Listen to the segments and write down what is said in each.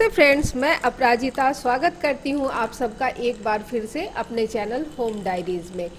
नमस्ते फ्रेंड्स, मैं अपराजिता स्वागत करती हूँ आप सबका एक बार फिर से अपने चैनल होम डायरीज़ में।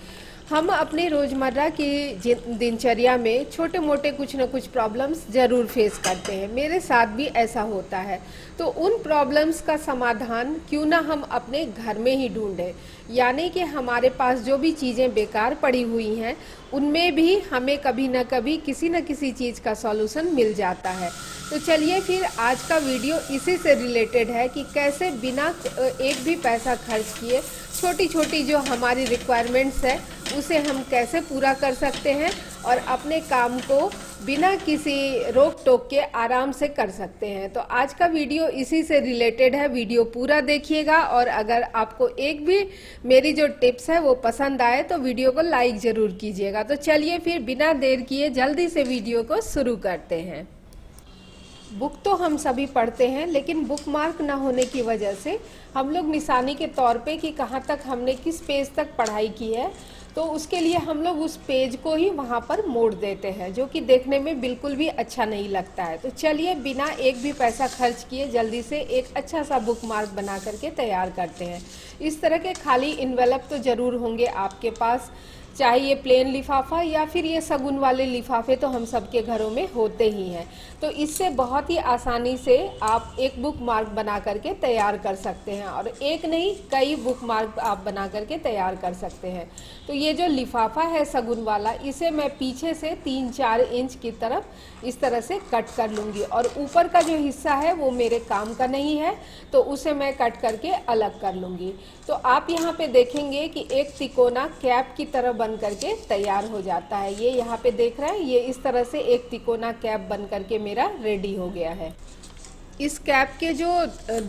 हम अपने रोज़मर्रा की दिनचर्या में छोटे मोटे कुछ न कुछ प्रॉब्लम्स ज़रूर फेस करते हैं। मेरे साथ भी ऐसा होता है। तो उन प्रॉब्लम्स का समाधान क्यों ना हम अपने घर में ही ढूंढें, यानी कि हमारे पास जो भी चीज़ें बेकार पड़ी हुई हैं उनमें भी हमें कभी न कभी किसी न किसी चीज़ का सॉल्यूशन मिल जाता है। तो चलिए फिर आज का वीडियो इसी से रिलेटेड है कि कैसे बिना एक भी पैसा खर्च किए छोटी छोटी जो हमारी रिक्वायरमेंट्स है उसे हम कैसे पूरा कर सकते हैं और अपने काम को बिना किसी रोक टोक के आराम से कर सकते हैं। तो आज का वीडियो इसी से रिलेटेड है, वीडियो पूरा देखिएगा और अगर आपको एक भी मेरी जो टिप्स है वो पसंद आए तो वीडियो को लाइक ज़रूर कीजिएगा। तो चलिए फिर बिना देर किए जल्दी से वीडियो को शुरू करते हैं। बुक तो हम सभी पढ़ते हैं, लेकिन बुक मार्क ना होने की वजह से हम लोग निशानी के तौर पे कि कहाँ तक हमने किस पेज तक पढ़ाई की है, तो उसके लिए हम लोग उस पेज को ही वहाँ पर मोड़ देते हैं, जो कि देखने में बिल्कुल भी अच्छा नहीं लगता है। तो चलिए बिना एक भी पैसा खर्च किए जल्दी से एक अच्छा सा बुक मार्क बना करके तैयार करते हैं। इस तरह के खाली इन्वेलप तो ज़रूर होंगे आपके पास, चाहे ये प्लेन लिफाफा या फिर ये सगुन वाले लिफाफे तो हम सबके घरों में होते ही हैं। तो इससे बहुत ही आसानी से आप एक बुक मार्क बना करके तैयार कर सकते हैं और एक नहीं कई बुक मार्क आप बना करके तैयार कर सकते हैं। तो ये जो लिफाफा है सगुन वाला, इसे मैं पीछे से 3-4 इंच की तरफ इस तरह से कट कर लूँगी और ऊपर का जो हिस्सा है वो मेरे काम का नहीं है, तो उसे मैं कट करके अलग कर लूँगी। तो आप यहाँ पे देखेंगे कि एक तिकोना कैप की तरह बन करके तैयार हो जाता है। ये यहाँ पे देख रहे हैं, ये इस तरह से एक तिकोना कैप बन करके मेरा रेडी हो गया है। इस कैप के जो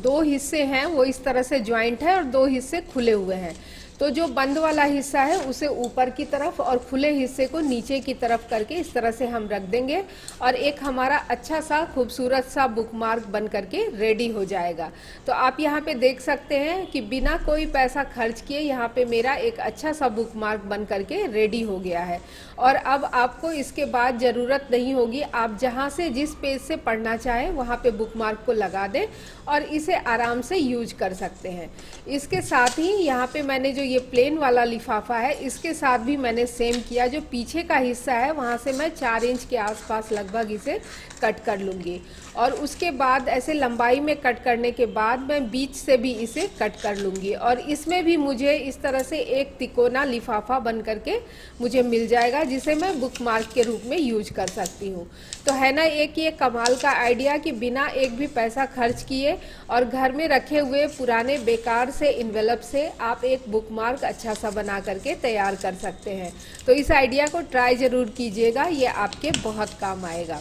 2 हिस्से हैं वो इस तरह से ज्वाइंट है और 2 हिस्से खुले हुए हैं। तो जो बंद वाला हिस्सा है उसे ऊपर की तरफ और खुले हिस्से को नीचे की तरफ करके इस तरह से हम रख देंगे और एक हमारा अच्छा सा खूबसूरत सा बुक मार्क बन करके रेडी हो जाएगा। तो आप यहाँ पे देख सकते हैं कि बिना कोई पैसा खर्च किए यहाँ पे मेरा एक अच्छा सा बुक मार्क बन करके रेडी हो गया है। और अब आपको इसके बाद ज़रूरत नहीं होगी, आप जहाँ से जिस पेज से पढ़ना चाहें वहाँ पे बुक मार्क को लगा दें और इसे आराम से यूज कर सकते हैं। इसके साथ ही यहाँ पे मैंने जो ये प्लेन वाला लिफाफा है इसके साथ भी मैंने सेम किया। जो पीछे का हिस्सा है वहाँ से मैं 4 इंच के आसपास लगभग इसे कट कर लूँगी और उसके बाद ऐसे लंबाई में कट करने के बाद मैं बीच से भी इसे कट कर लूँगी और इसमें भी मुझे इस तरह से एक तिकोना लिफाफा बन करके मुझे मिल जाएगा, जिसे मैं बुक मार्क के रूप में यूज कर सकती हूँ। तो है ना एक ये कमाल का आइडिया कि बिना एक भी पैसा खर्च किए और घर में रखे हुए पुराने बेकार से इन्वेलप से आप एक बुक मार्क अच्छा सा बना करके तैयार कर सकते हैं। तो इस आइडिया को ट्राई ज़रूर कीजिएगा, ये आपके बहुत काम आएगा।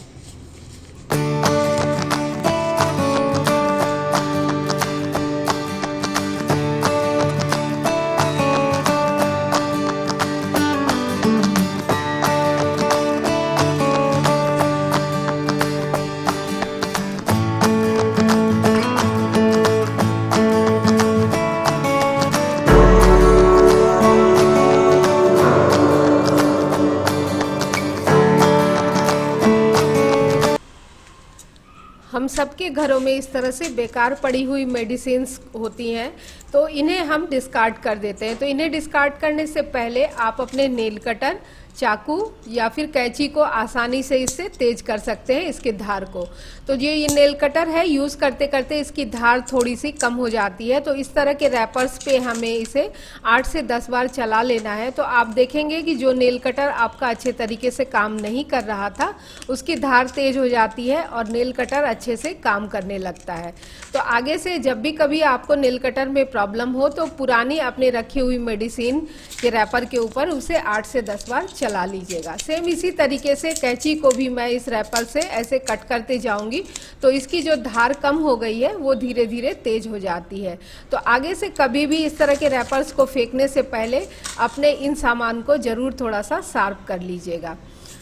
हम सबके घरों में इस तरह से बेकार पड़ी हुई मेडिसिन्स होती हैं, तो इन्हें हम डिस्कार्ड कर देते हैं। तो इन्हें डिस्कार्ड करने से पहले आप अपने नेल कटर, चाकू या फिर कैंची को आसानी से इससे तेज कर सकते हैं, इसकी धार को। तो ये नेल कटर है, यूज़ करते करते इसकी धार थोड़ी सी कम हो जाती है। तो इस तरह के रैपर्स पे हमें इसे 8 से 10 बार चला लेना है। तो आप देखेंगे कि जो नेल कटर आपका अच्छे तरीके से काम नहीं कर रहा था उसकी धार तेज हो जाती है और नेल कटर अच्छे से काम करने लगता है। तो आगे से जब भी कभी आपको नेल कटर में प्रॉब्लम हो तो पुरानी अपने रखी हुई मेडिसिन के रैपर के ऊपर उसे 8 से 10 बार चला लीजिएगा। सेम इसी तरीके से कैंची को भी मैं इस रैपर से ऐसे कट करते जाऊंगी तो इसकी जो धार कम हो गई है वो धीरे धीरे तेज हो जाती है। तो आगे से कभी भी इस तरह के रैपर्स को फेंकने से पहले अपने इन सामान को ज़रूर थोड़ा सा शार्प कर लीजिएगा।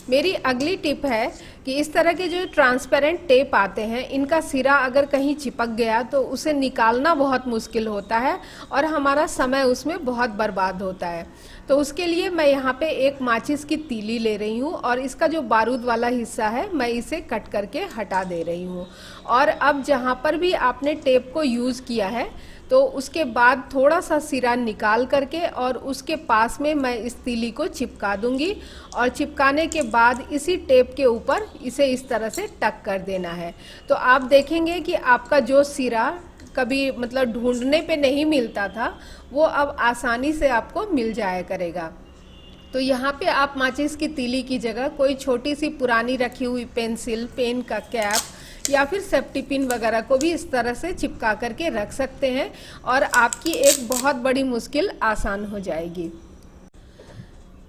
मेरी अगली टिप है कि इस तरह के जो ट्रांसपेरेंट टेप आते हैं, इनका सिरा अगर कहीं चिपक गया तो उसे निकालना बहुत मुश्किल होता है और हमारा समय उसमें बहुत बर्बाद होता है। तो उसके लिए मैं यहाँ पे एक माचिस की तीली ले रही हूँ और इसका जो बारूद वाला हिस्सा है मैं इसे कट करके हटा दे रही हूँ। और अब जहाँ पर भी आपने टेप को यूज़ किया है तो उसके बाद थोड़ा सा सिरा निकाल करके और उसके पास में मैं इस तीली को चिपका दूंगी और चिपकाने के बाद इसी टेप के ऊपर इसे इस तरह से टक कर देना है। तो आप देखेंगे कि आपका जो सिरा कभी मतलब ढूंढने पे नहीं मिलता था वो अब आसानी से आपको मिल जाया करेगा। तो यहाँ पे आप माचिस की तीली की जगह कोई छोटी सी पुरानी रखी हुई पेंसिल, पेन का कैप या फिर सेफ्टी पिन वगैरह को भी इस तरह से चिपका करके रख सकते हैं और आपकी एक बहुत बड़ी मुश्किल आसान हो जाएगी।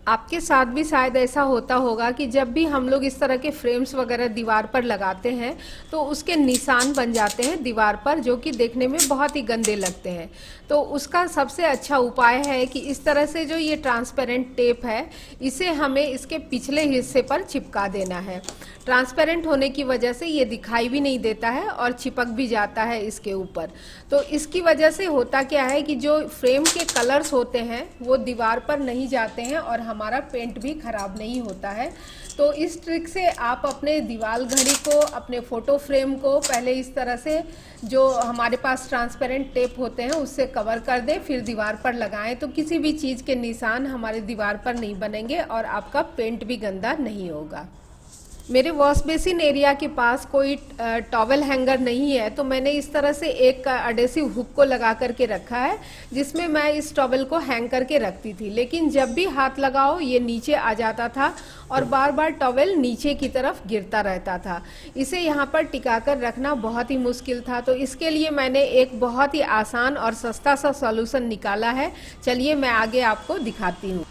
आपके साथ भी शायद ऐसा होता होगा कि जब भी हम लोग इस तरह के फ्रेम्स वगैरह दीवार पर लगाते हैं तो उसके निशान बन जाते हैं दीवार पर, जो कि देखने में बहुत ही गंदे लगते हैं। तो उसका सबसे अच्छा उपाय है कि इस तरह से जो ये ट्रांसपेरेंट टेप है इसे हमें इसके पिछले हिस्से पर चिपका देना है। ट्रांसपेरेंट होने की वजह से ये दिखाई भी नहीं देता है और चिपक भी जाता है इसके ऊपर। तो इसकी वजह से होता क्या है कि जो फ्रेम के कलर्स होते हैं वो दीवार पर नहीं जाते हैं और हमारा पेंट भी खराब नहीं होता है। तो इस ट्रिक से आप अपने दीवार घड़ी को, अपने फ़ोटो फ्रेम को पहले इस तरह से जो हमारे पास ट्रांसपेरेंट टेप होते हैं उससे कवर कर दें, फिर दीवार पर लगाएं तो किसी भी चीज़ के निशान हमारे दीवार पर नहीं बनेंगे और आपका पेंट भी गंदा नहीं होगा। मेरे वॉश बेसिन एरिया के पास कोई टॉवल हैंगर नहीं है तो मैंने इस तरह से एक एडेसिव हुक को लगा करके रखा है जिसमें मैं इस टॉवल को हैंग करके रखती थी। लेकिन जब भी हाथ लगाओ ये नीचे आ जाता था और बार बार टॉवल नीचे की तरफ गिरता रहता था। इसे यहाँ पर टिका कर रखना बहुत ही मुश्किल था। तो इसके लिए मैंने एक बहुत ही आसान और सस्ता सा सॉल्यूशन निकाला है। चलिए मैं आगे आपको दिखाती हूँ।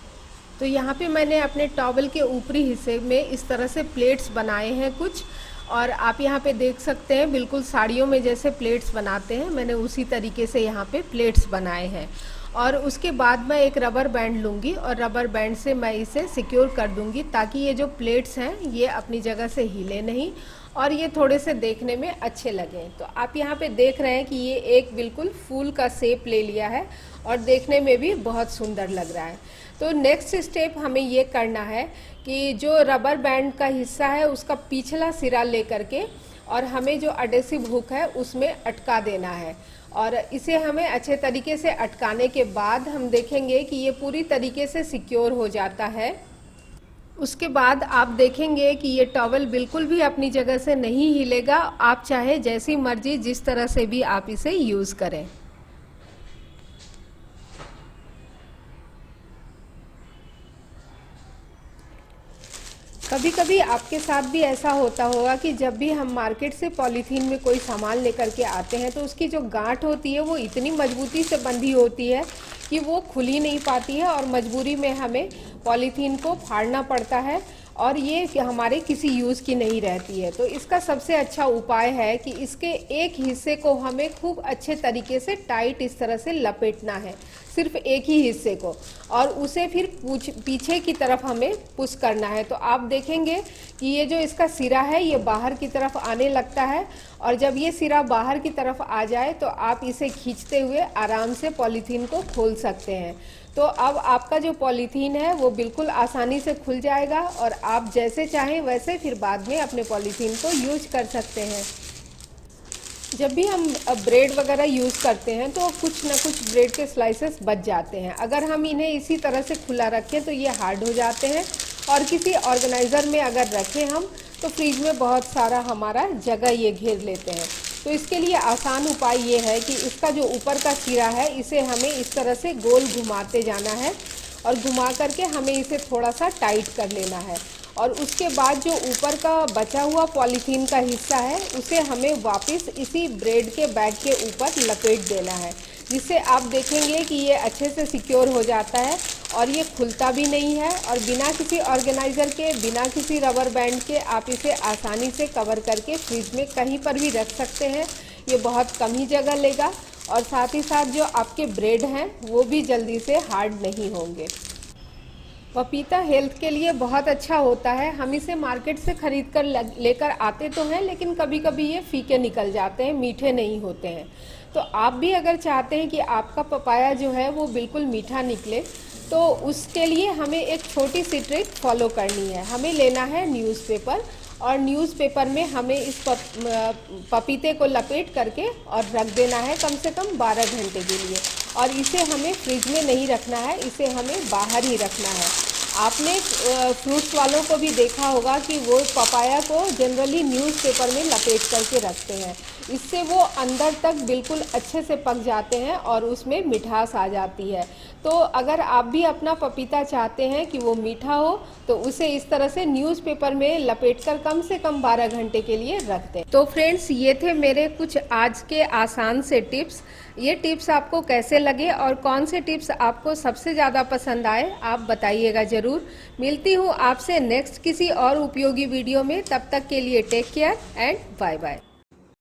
तो यहाँ पे मैंने अपने टॉवल के ऊपरी हिस्से में इस तरह से प्लेट्स बनाए हैं कुछ, और आप यहाँ पे देख सकते हैं बिल्कुल साड़ियों में जैसे प्लेट्स बनाते हैं, मैंने उसी तरीके से यहाँ पे प्लेट्स बनाए हैं। और उसके बाद मैं एक रबर बैंड लूँगी और रबर बैंड से मैं इसे सिक्योर कर दूँगी ताकि ये जो प्लेट्स हैं ये अपनी जगह से हिले नहीं और ये थोड़े से देखने में अच्छे लगें। तो आप यहाँ पे देख रहे हैं कि ये एक बिल्कुल फूल का शेप ले लिया है और देखने में भी बहुत सुंदर लग रहा है। तो नेक्स्ट स्टेप हमें ये करना है कि जो रबर बैंड का हिस्सा है उसका पिछला सिरा ले करके और हमें जो एडेसिव हुक है उसमें अटका देना है। और इसे हमें अच्छे तरीके से अटकाने के बाद हम देखेंगे कि ये पूरी तरीके से सिक्योर हो जाता है। उसके बाद आप देखेंगे कि ये टॉवल बिल्कुल भी अपनी जगह से नहीं हिलेगा। आप चाहे जैसी मर्जी जिस तरह से भी आप इसे यूज़ करें। कभी कभी आपके साथ भी ऐसा होता होगा कि जब भी हम मार्केट से पॉलीथीन में कोई सामान लेकर के आते हैं तो उसकी जो गांठ होती है वो इतनी मजबूती से बंधी होती है कि वो खुल ही नहीं पाती है और मजबूरी में हमें पॉलीथीन को फाड़ना पड़ता है और ये हमारे किसी यूज़ की नहीं रहती है। तो इसका सबसे अच्छा उपाय है कि इसके एक हिस्से को हमें खूब अच्छे तरीके से टाइट इस तरह से लपेटना है, सिर्फ एक ही हिस्से को, और उसे फिर पीछे की तरफ हमें पुश करना है। तो आप देखेंगे कि ये जो इसका सिरा है ये बाहर की तरफ आने लगता है और जब ये सिरा बाहर की तरफ आ जाए तो आप इसे खींचते हुए आराम से पॉलीथीन को खोल सकते हैं। तो अब आपका जो पॉलीथीन है वो बिल्कुल आसानी से खुल जाएगा और आप जैसे चाहें वैसे फिर बाद में अपने पॉलीथीन को यूज कर सकते हैं। जब भी हम ब्रेड वगैरह यूज़ करते हैं तो कुछ ना कुछ ब्रेड के स्लाइसेस बच जाते हैं। अगर हम इन्हें इसी तरह से खुला रखें तो ये हार्ड हो जाते हैं और किसी ऑर्गेनाइज़र में अगर रखें हम तो फ्रिज में बहुत सारा हमारा जगह ये घेर लेते हैं। तो इसके लिए आसान उपाय ये है कि इसका जो ऊपर का सिरा है इसे हमें इस तरह से गोल घुमाते जाना है और घुमा करके हमें इसे थोड़ा सा टाइट कर लेना है और उसके बाद जो ऊपर का बचा हुआ पॉलीथीन का हिस्सा है उसे हमें वापस इसी ब्रेड के बैग के ऊपर लपेट देना है, जिससे आप देखेंगे कि ये अच्छे से सिक्योर हो जाता है और ये खुलता भी नहीं है और बिना किसी ऑर्गेनाइज़र के, बिना किसी रबर बैंड के आप इसे आसानी से कवर करके फ्रिज में कहीं पर भी रख सकते हैं। ये बहुत कम ही जगह लेगा और साथ ही साथ जो आपके ब्रेड हैं वो भी जल्दी से हार्ड नहीं होंगे। पपीता हेल्थ के लिए बहुत अच्छा होता है। हम इसे मार्केट से खरीद कर लेकर आते तो हैं, लेकिन कभी कभी ये फीके निकल जाते हैं, मीठे नहीं होते हैं। तो आप भी अगर चाहते हैं कि आपका पपाया जो है वो बिल्कुल मीठा निकले, तो उसके लिए हमें एक छोटी सी ट्रिक फॉलो करनी है। हमें लेना है न्यूज़पेपर, और न्यूज़पेपर में हमें इस पपीते को लपेट करके और रख देना है कम से कम 12 घंटे के लिए। और इसे हमें फ्रिज में नहीं रखना है, इसे हमें बाहर ही रखना है। आपने फ्रूट्स वालों को भी देखा होगा कि वो पपाया को जनरली न्यूज़पेपर में लपेट करके रखते हैं। इससे वो अंदर तक बिल्कुल अच्छे से पक जाते हैं और उसमें मिठास आ जाती है। तो अगर आप भी अपना पपीता चाहते हैं कि वो मीठा हो, तो उसे इस तरह से न्यूज़पेपर में लपेटकर कम से कम 12 घंटे के लिए रख दें। तो फ्रेंड्स, ये थे मेरे कुछ आज के आसान से टिप्स। ये टिप्स आपको कैसे लगे और कौन से टिप्स आपको सबसे ज़्यादा पसंद आए, आप बताइएगा ज़रूर। मिलती हूँ आपसे नेक्स्ट किसी और उपयोगी वीडियो में। तब तक के लिए take care and bye bye.